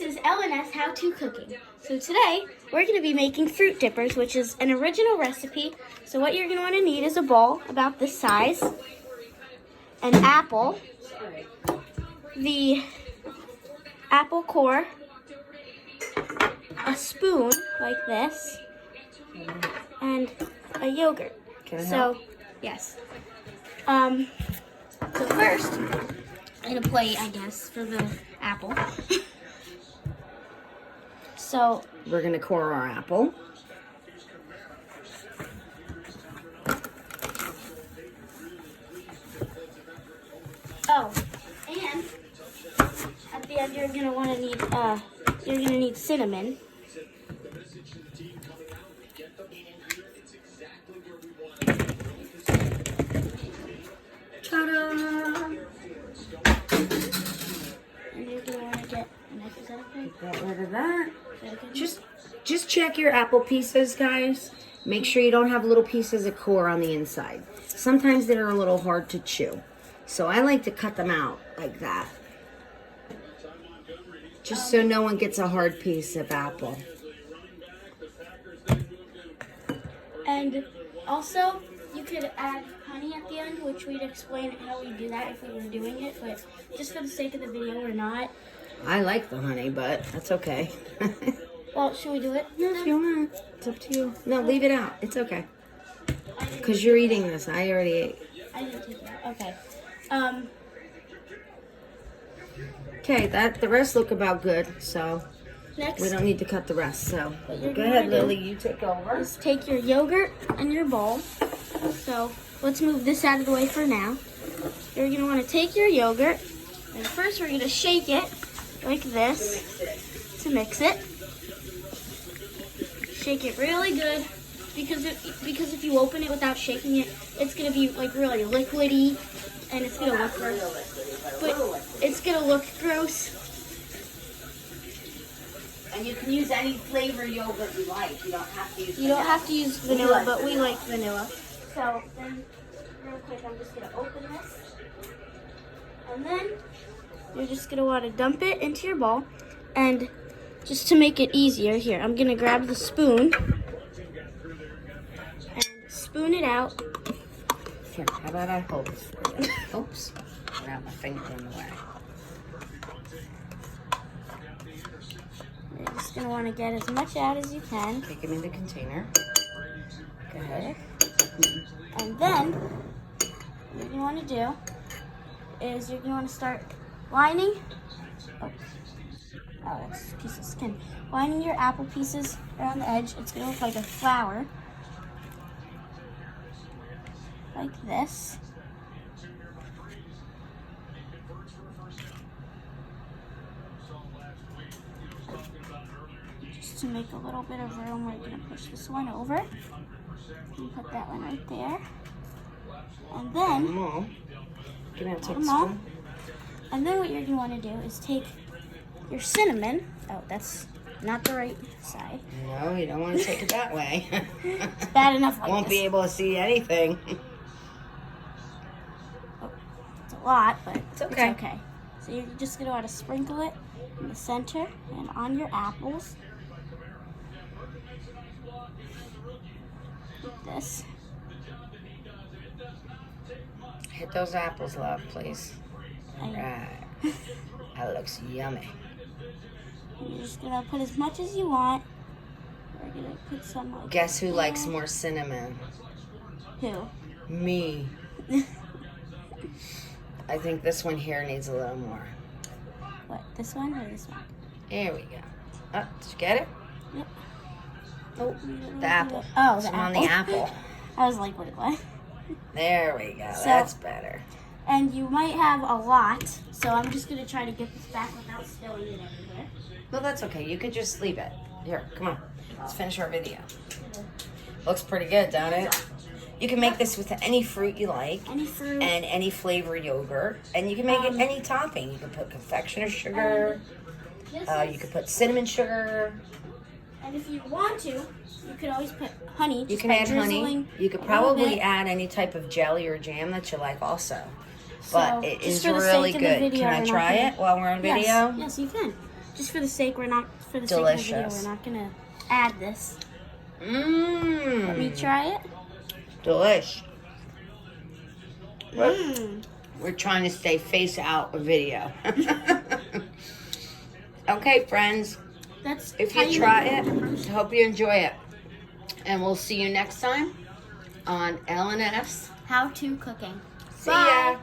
This is LNS How To Cooking. So today, we're going to be making fruit dippers, which is an original recipe. So what you're going to want to need is a bowl about this size, an apple, the apple core, a spoon like this, and a yogurt. So, yes. So first, I'm going to plate, I guess, for the apple. So we're going to core our apple. Oh, and at the end you're going to want to need cinnamon. Ta-da! And you're going to want to get rid of that. Just check your apple pieces, guys. Make sure you don't have little pieces of core on the inside. Sometimes they're a little hard to chew. So I like to cut them out like that. Just so no one gets a hard piece of apple. And also, you could add honey at the end, which we'd explain how we do that if we were doing it. But just for the sake of the video, we're not. I like the honey, but that's okay. Well, should we do it? No, if you want. It's up to you. No, leave it out. It's okay. Because you're eating this. I already ate. I didn't take it out. Okay. Okay, the rest look about good, so Next, we don't need to cut the rest. So go ahead, Lily. You take over. Just take your yogurt and your bowl. So let's move this out of the way for now. You're going to want to take your yogurt, and first we're going to shake it like this to mix it. Shake it really good because if you open it without shaking it, it's going to be like really liquidy and it's going to look gross. But it's going to look gross. And you can use any flavor yogurt you like. You don't have to use You don't have to use vanilla, but we like vanilla. So then, real quick, I'm just going to open this. And then you're just going to want to dump it into your bowl. And just to make it easier, here, I'm going to grab the spoon and spoon it out. Here, how about I hold this for you? Oops, I got my finger in the way. You're just going to want to get as much out as you can. Okay, give me the container. Go ahead. And then, what you want to do is you're going to want to start lining. Oh, that's a piece of skin. Lining your apple pieces around the edge. It's going to look like a flower. Like this. Just to make a little bit of room, we're going to push this one over. And put that one right there. And then, and then what you're going to want to do is take your cinnamon. Oh, that's not the right side. No, you don't want to take it that way. It's bad enough like Won't this. be able to see anything. Oh, it's a lot, but it's okay. It's okay. So you're just going to want to sprinkle it in the center and on your apples. Like this. Hit those apples, love, please. Right. That looks yummy. You're just going to put as much as you want. We're going to put some like Guess who likes more cinnamon? Who? Me. I think this one here needs a little more. What, this one or this one? There we go. Oh, did you get it? Yep. Oh, the apple. Oh, the Some apple. on the apple. I was like, wait, what? There we go. So, that's better. And you might have a lot, so I'm just going to try to get this back without spilling it everywhere. Well, that's okay. You could just leave it. Here, come on. Let's finish our video. Looks pretty good, don't it? You can make this with any fruit you like. Any fruit. And any flavor yogurt. And you can make it any topping. You can put confectioner sugar. You could put cinnamon sugar. And if you want to, you could always put honey. You can add honey. You could probably add any type of jelly or jam that you like also. But it is really good. Can I try it while we're on video? Yes, you can. just for the sake of the video, Delicious. we're not gonna add this. Let me Mmm. try it. Delish. We're trying to stay face out of video. Okay, friends. That's If how you try make it, hope you enjoy it. And we'll see you next time on L&S. How to cooking. See ya.